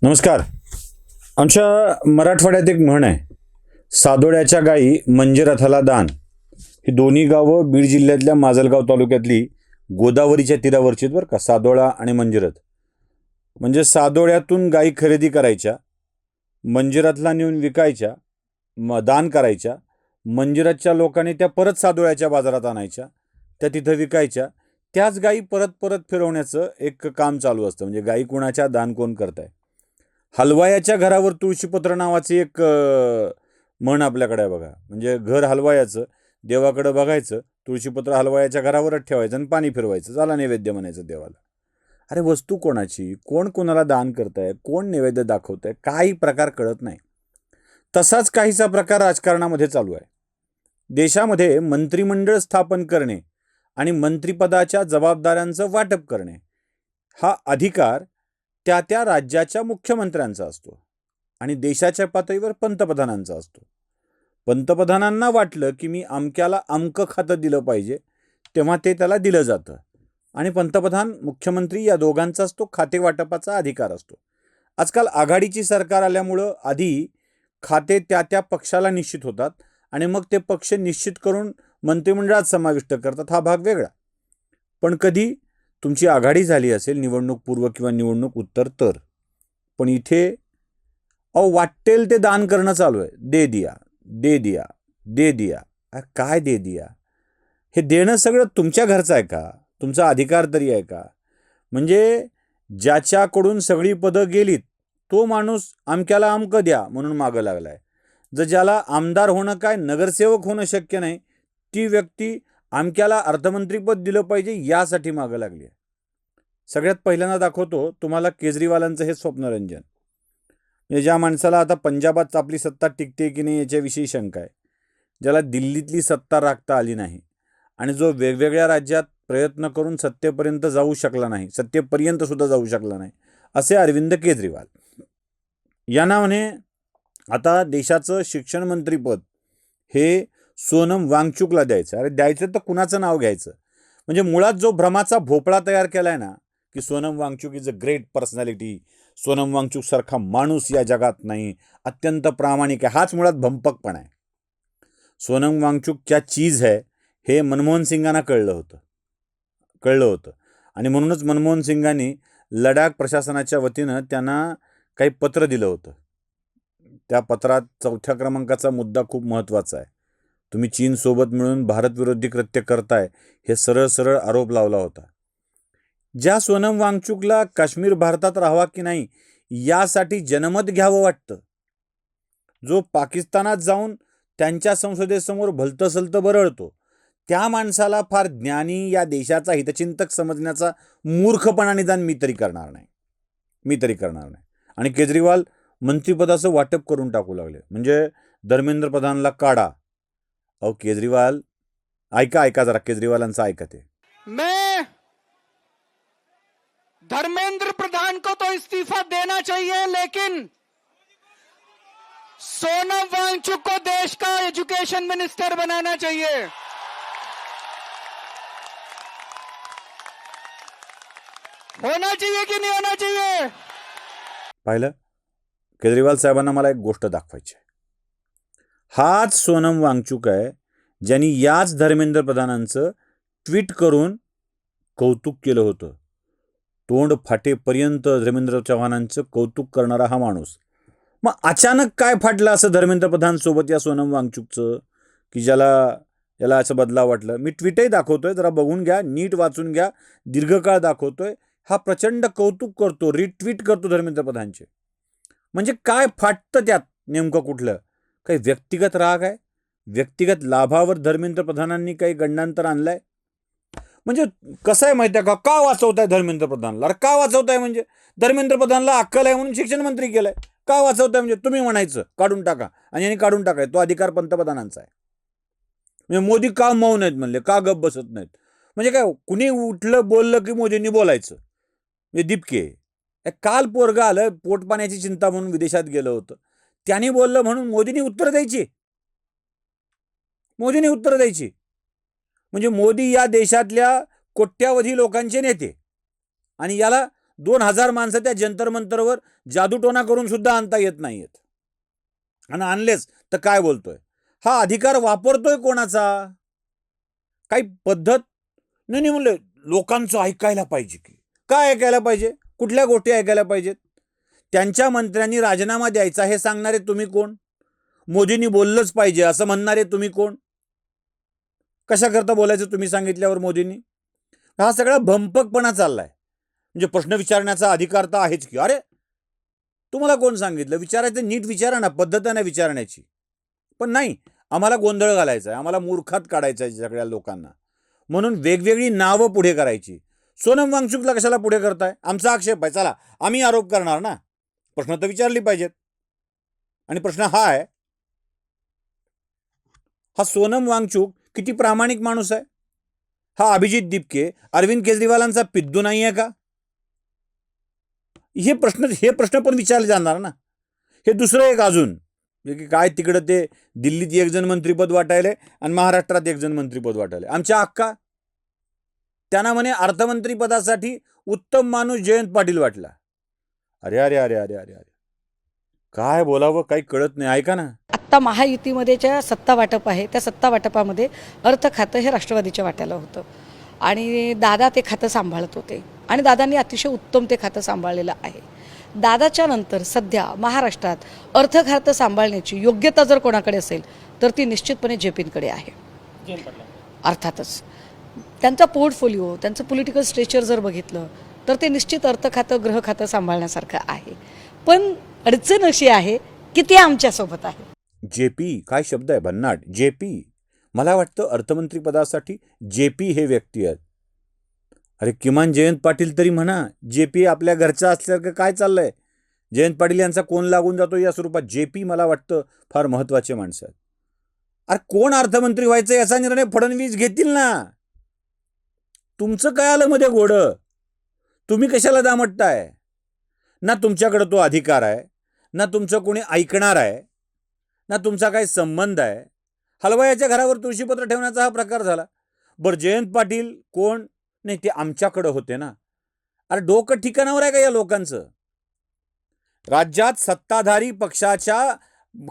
नमस्कार. आमच्या मराठवाड्यात एक म्हण आहे, सादोड्याच्या गायी म्हणजे रथाला दान. ही दोन्ही गावं बीड जिल्ह्यातल्या माजलगाव तालुक्यातली गोदावरीच्या तीरावरची आहेत बरं का, सादोळा आणि मंजिरथ. म्हणजे सादोळ्यातून गायी खरेदी करायच्या, मंजिरथला नेऊन विकायच्या, दान करायच्या. मंजिरथच्या लोकांनी त्या परत सादोळ्याच्या बाजारात आणायच्या, त्या तिथं विकायच्या. त्याच गायी परत परत फिरवण्याचं एक काम चालू असतं. म्हणजे गायी कुणाच्या, दान कोण करताय. हलवायाच्या घरावर तुळशीपत्र नावाची एक म्हण आपल्याकडे आहे बघा. म्हणजे घर हलवायाचं, देवाकडे बघायचं, तुळशीपत्र हलवायाच्या घरावरच ठेवायचं आणि पाणी फिरवायचं, झाला नैवेद्य म्हणायचं देवाला. अरे वस्तू कोणाची, कोण कोणाला दान करताय, कोण नैवेद्य दाखवतंय, काही प्रकार कळत नाही. तसाच काहीसा प्रकार राजकारणामध्ये चालू आहे. देशामध्ये मंत्रिमंडळ स्थापन करणे आणि मंत्रिपदाच्या जबाबदाऱ्यांचं वाटप करणे हा अधिकार त्या त्या राज्याच्या मुख्यमंत्र्यांचा असतो आणि देशाच्या पातळीवर पंतप्रधानांचा असतो. पंतप्रधानांना वाटलं की मी अमक्याला अमकं खातं दिलं पाहिजे, तेव्हा ते त्याला दिलं जातं आणि पंतप्रधान, मुख्यमंत्री या दोघांचाच तो खाते वाटपाचा अधिकार असतो. आजकाल आघाडीची सरकार आल्यामुळं आधी खाते त्या त्या पक्षाला निश्चित होतात आणि मग ते पक्ष निश्चित करून मंत्रिमंडळात समाविष्ट करतात, हा भाग वेगळा. पण कधी तुमची आघाडी झाली असेल, निवडणूक पूर्व किंवा निवडणूक उत्तर, तर पण इथे वाटेल ते दान करणं चालू आहे. दे दिया, दे दिया, दे दिया. काय दे दिया? हे देणं सगळं तुमच्या घरचं आहे का? तुमचा अधिकार तरी आहे का? म्हणजे ज्याच्याकडून सगळी पदं गेलीत तो माणूस अमक्याला अमकं द्या म्हणून मागं लागलाय. ज्याला आमदार होणं काय, नगरसेवक होणं शक्य नाही, ती व्यक्ती अमक्याला अर्थमंत्रीपद दिलं पाहिजे यासाठी मागं लागली आहे. सगळ्यात पहिल्यांदा दाखवतो तुम्हाला केजरीवालांचं हे स्वप्नरंजन. म्हणजे ज्या माणसाला आता पंजाबात आपली सत्ता टिकते की नाही याच्याविषयी शंका आहे, ज्याला दिल्लीतली सत्ता राखता आली नाही आणि जो वेगवेगळ्या राज्यात प्रयत्न करून सत्तेपर्यंत जाऊ शकला नाही, सत्तेपर्यंत सुद्धा जाऊ शकला नाही, असे अरविंद केजरीवाल. या नावाने आता देशाचं शिक्षण मंत्रीपद हे सोनम वांगचुकला द्यायचं. अरे द्यायचं तर कुणाचं नाव घ्यायचं? म्हणजे मुळात जो भ्रमाचा भोपळा तयार केलाय ना, की Sonam Wangchuk is a great personality, Sonam Wangchuk सारखा माणूस या जगात नाही, अत्यंत प्रामाणिक आहे, हाच मुळात भंपकपणा आहे. सोनम वांगचुक क्या चीज है हे मनमोहन सिंगांना कळलं होतं आणि म्हणूनच मनमोहन सिंगांनी लडाख प्रशासनाच्या वतीनं त्यांना काही पत्र दिलं होतं. त्या पत्रात 4थ्या क्रमांकाचा मुद्दा खूप महत्त्वाचा आहे. तुम्ही चीनसोबत मिळून भारतविरोधी कृत्य करताय, हे सरळ सरळ आरोप लावला होता. ज्या सोनम वांगचुकला काश्मीर भारतात राहावा की नाही यासाठी जनमत घ्यावं वाटतं, जो पाकिस्तानात जाऊन त्यांच्या संसदेसमोर भलतंसलतं बरळतो, त्या माणसाला फार ज्ञानी, या देशाचा हितचिंतक समजण्याचा मूर्खपणा निदान मी तरी करणार नाही. आणि केजरीवाल मंत्रिपदाचं वाटप करून टाकू लागले. म्हणजे धर्मेंद्र प्रधानला काढा. अहो केजरीवाल, ऐका जरा केजरीवालांचं ऐका ते. मैं धर्मेंद्र प्रधान को तो इस्तीफा देना चाहिए, लेकिन सोनम वांगचुक को देश का एजुकेशन मिनिस्टर बनाना चाहिए. होना चाहिए कि नहीं होना चाहिए? पाहिलं, केजरीवाल साहेबांना मला एक गोष्ट दाखवायची आहे. हाच सोनम वांगचुक आहे ज्यांनी याच धर्मेंद्र प्रधानांचं ट्विट करून कौतुक केलं होतं. तोंड फाटेपर्यंत धर्मेंद्र चव्हाणांचं कौतुक करणारा हा माणूस. मग अचानक काय फाटलं असं धर्मेंद्र प्रधानसोबत या सोनम वांगचुकचं, की याला असं बदलाव वाटलं? मी ट्विटही दाखवतोय, जरा बघून घ्या, नीट वाचून घ्या, दीर्घकाळ दाखवतोय. हा प्रचंड कौतुक करतो, रिट्विट करतो धर्मेंद्र प्रधानचे. म्हणजे काय फाटतं त्यात नेमकं कुठलं? काही व्यक्तिगत राग आहे? व्यक्तिगत लाभावर धर्मेंद्र प्रधानांनी काही गंडांतर आणलंय? म्हणजे कसं आहे माहिती आहे का वाचवताय धर्मेंद्र प्रधानला? अरे का वाचवताय? म्हणजे धर्मेंद्र प्रधानला अक्कल आहे म्हणून शिक्षण मंत्री केलंय. का वाचवताय? म्हणजे तुम्ही म्हणायचं काढून टाका आणि यांनी काढून टाकाय, तो अधिकार पंतप्रधानांचा आहे. म्हणजे मोदी का मौन आहेत म्हणले, का गप बसत नाहीत? म्हणजे काय, कुणी उठलं बोललं की मोदींनी बोलायचं? म्हणजे दिपके काल पोरगा आलं, पोटपाण्याची चिंता म्हणून विदेशात गेलं होतं, त्यांनी बोललं म्हणून मोदींनी उत्तर द्यायची. म्हणजे मोदी या देशातल्या कोट्यावधी लोकांचे नेते आणि याला 2000 माणसं त्या जंतर मंतरवर जादूटोना करून सुद्धा आणता येत नाहीयेत. आणि आणलेच तर काय बोलतोय? हा अधिकार वापरतोय कोणाचा? काही पद्धत नाही म्हणलं. लोकांचं ऐकायला पाहिजे की काय ऐकायला पाहिजे? कुठल्या गोष्टी ऐकायला पाहिजेत? त्यांच्या मंत्र्यांनी राजीनामा द्यायचा हे सांगणारे तुम्ही कोण? मोदींनी बोललंच पाहिजे असं म्हणणारे तुम्ही कोण? कशा करता बोलायचं तुम्ही सांगितल्यावर मोदींनी? हा सगळा भंपकपणा चाललाय. म्हणजे प्रश्न विचारण्याचा अधिकार तर आहेच की. अरे तुम्हाला कोण सांगितलं? विचारायचं नीट विचारा ना, पद्धत नाही विचारण्याची. पण नाही, आम्हाला गोंधळ घालायचा आहे, आम्हाला मूर्खात काढायचं आहे सगळ्या लोकांना, म्हणून वेगवेगळी नावं पुढे करायची. सोनम वांगचुकला कशाला पुढे करताय? आमचा आक्षेप आहे, चला आम्ही आरोप करणार ना. प्रश्न तर विचारली पाहिजेत. आणि प्रश्न हा आहे, हा सोनम वांगचुक किती प्रामाणिक माणूस आहे? हा अभिजित दिपके अरविंद केजरीवालांचा पिद्दू नाही आहे का? हे प्रश्न पण विचारले जाणार ना. हे दुसरं एक अजून की काय तिकडं ते दिल्लीत एक जण मंत्रीपद वाटायले आणि महाराष्ट्रात एक जण मंत्रीपद वाटायले. आमच्या अक्का त्यांना म्हणे अर्थमंत्री पदासाठी उत्तम माणूस जयंत पाटील वाटला. अरे अरे अरे अरे अरे अरे काय बोलावं काही कळत नाही. ऐका ना, आत्ता महायुतीमध्ये ज्या सत्ता वाटप आहे त्या सत्ता वाटपामध्ये अर्थ खातं हे राष्ट्रवादीच्या वाट्याला होतं आणि दादा ते खातं सांभाळत होते आणि दादांनी अतिशय उत्तम ते खातं सांभाळलेलं आहे. दादाच्या नंतर सध्या महाराष्ट्रात अर्थ खातं सांभाळण्याची योग्यता जर कोणाकडे असेल तर ती निश्चितपणे जेपींकडे आहे. अर्थातच त्यांचा पोर्टफोलिओ, त्यांचं पॉलिटिकल स्ट्रेचर जर बघितलं तर ते निश्चित अर्थ खातं गृह खातं सांभाळण्यासारखं आहे. पण अडचण अशी आहे की ते आमच्यासोबत आहे. जेपी काय शब्द आहे भन्नाट. जेपी, मला वाटतं अर्थमंत्री पदासाठी जेपी हे व्यक्ती आहेत. अरे किमान जयंत पाटील तरी म्हणा. जेपी आपल्या घरचा असल्यासारखं काय चाललंय? जयंत पाटील यांचा कोण लागून जातो या स्वरूपात. जेपी मला वाटतं फार महत्वाचे माणसं आहेत. अरे कोण अर्थमंत्री व्हायचं याचा निर्णय फडणवीस घेतील ना. तुमचं काय आलं मध्ये घोडं? तुम्ही कशाला दामटताय? ना तुमच्याकडे तो अधिकार आहे, ना तुमचं कोणी ऐकणार आहे, ना तुमचा काही संबंध आहे. हलवायाच्या घरावर तुळशीपत्र ठेवण्याचा हा प्रकार झाला. बरं जयंत पाटील कोण? नाही ते आमच्याकडं होते ना. अरे डोकं ठिकाणावर आहे का या लोकांचं? राज्यात सत्ताधारी पक्षाच्या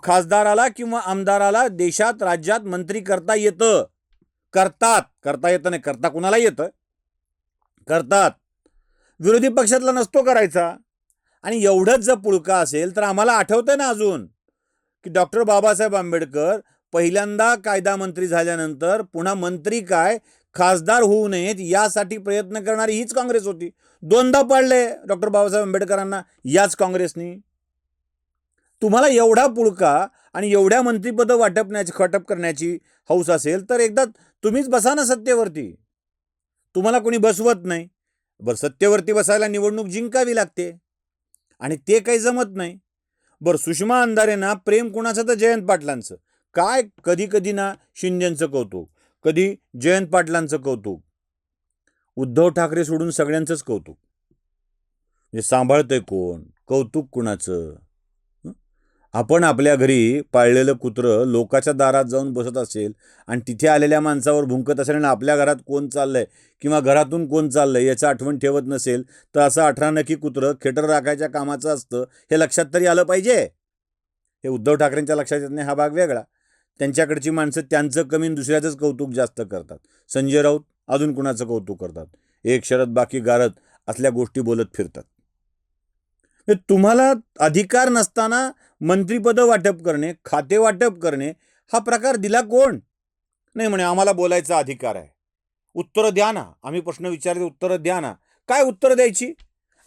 खासदाराला किंवा आमदाराला देशात राज्यात मंत्री करता येतं. करता येतं नाही, करता कुणाला येतं? करतात. विरोधी पक्षातला नसतो करायचा. आणि एवढंच जर पुळका असेल तर आम्हाला आठवतंय ना अजून की डॉक्टर बाबासाहेब आंबेडकर पहिल्यांदा कायदा मंत्री झाल्यानंतर पुन्हा मंत्री काय खासदार होऊ नयेत यासाठी प्रयत्न करणारी हीच काँग्रेस होती. 2दा पाडले डॉक्टर बाबासाहेब आंबेडकरांना याच काँग्रेसनी. तुम्हाला एवढा पुळका आणि एवढ्या मंत्रीपदं वाटप करण्याची हौस असेल तर एकदा तुम्हीच बसा ना सत्तेवरती. तुम्हाला कोणी बसवत नाही. बरं सत्तेवरती बसायला निवडणूक जिंकावी लागते आणि ते काही जमत नाही. बरं सुषमा अंधारेंना प्रेम कुणाचं? तर जयंत पाटलांचं. काय कधी कधी ना शिंदेचं कौतुक, कधी जयंत पाटलांचं कौतुक, उद्धव ठाकरे सोडून सगळ्यांचंच कौतुक. म्हणजे सांभाळतंय कोण? कौतुक कुणाचं? आपण आपल्या घरी पाळलेलं कुत्रं लोकाच्या दारात जाऊन बसत असेल आणि तिथे आलेल्या माणसावर भुंकत असेल आणि आपल्या घरात कोण चाललंय किंवा घरातून कोण चाललंय याचं आठवण ठेवत नसेल तर असं 18 नखी कुत्रं खेटर राखायच्या कामाचं असतं हे लक्षात तरी आलं पाहिजे. हे उद्धव ठाकरेंच्या लक्षात येत नाही हा भाग वेगळा. त्यांच्याकडची माणसं त्यांचं कमी दुसऱ्याचंच कौतुक जास्त करतात. संजय राऊत अजून कुणाचं कौतुक करतात. एक शरद बाकी गारद असल्या गोष्टी बोलत फिरतात. तुम्हाला अधिकार नसताना मंत्रीपदं वाटप करणे, खाते वाटप करणे हा प्रकार दिला कोण? नाही म्हणे आम्हाला बोलायचा अधिकार आहे. उत्तरं द्या ना. आम्ही प्रश्न विचारले उत्तरं द्या ना. काय उत्तरं द्यायची?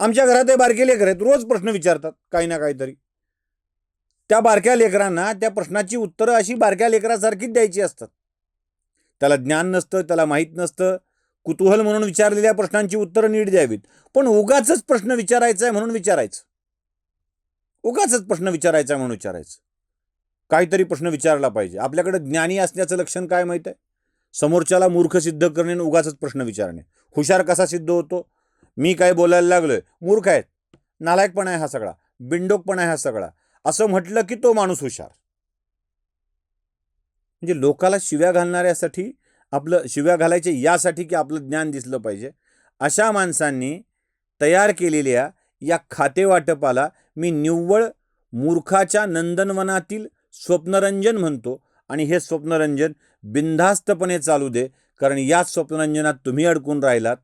आमच्या घरात हे बारके लेकर आहेत, रोज प्रश्न विचारतात काही ना काहीतरी. त्या बारक्या लेकरांना त्या प्रश्नाची उत्तरं अशी बारक्या लेकरासारखीच द्यायची असतात. त्याला ज्ञान नसतं, त्याला माहीत नसतं. कुतूहल म्हणून विचारलेल्या प्रश्नांची उत्तरं नीट द्यावीत. पण उगाचच प्रश्न विचारायचा आहे म्हणून विचारायचं. उगाचच प्रश्न विचारायचा म्हणून विचारायचं. काहीतरी प्रश्न विचारला पाहिजे. आपल्याकडे ज्ञानी असण्याचं लक्षण काय माहीत आहे? समोरच्याला मूर्ख सिद्ध करणे आणि उगाचच प्रश्न विचारणे. हुशार कसा सिद्ध होतो? मी काय बोलायला लागलोय, मूर्ख आहेत, नालायकपणा आहे हा सगळा, बिंडोकपणा आहे हा सगळा, असं म्हटलं की तो माणूस हुशार. म्हणजे लोकाला शिव्या घालणाऱ्यासाठी शिव्या घालायचे यासाठी की आपलं ज्ञान दिसलं पाहिजे. अशा माणसांनी तयार केलेल्या या खातेवाटपाला मी निव्वळ मूर्खाच्या नंदनवनातील स्वप्नरंजन म्हणतो आणि हे स्वप्नरंजन बिनधास्तपणे चालू दे, कारण याच स्वप्नरंजनात तुम्ही अडकून राहिलात.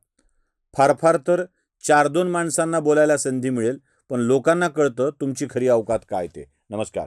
फार फार तर 4-2 माणसांना बोलायला संधी मिळेल, पण लोकांना कळतं तुमची खरी अवकात काय ते. नमस्कार.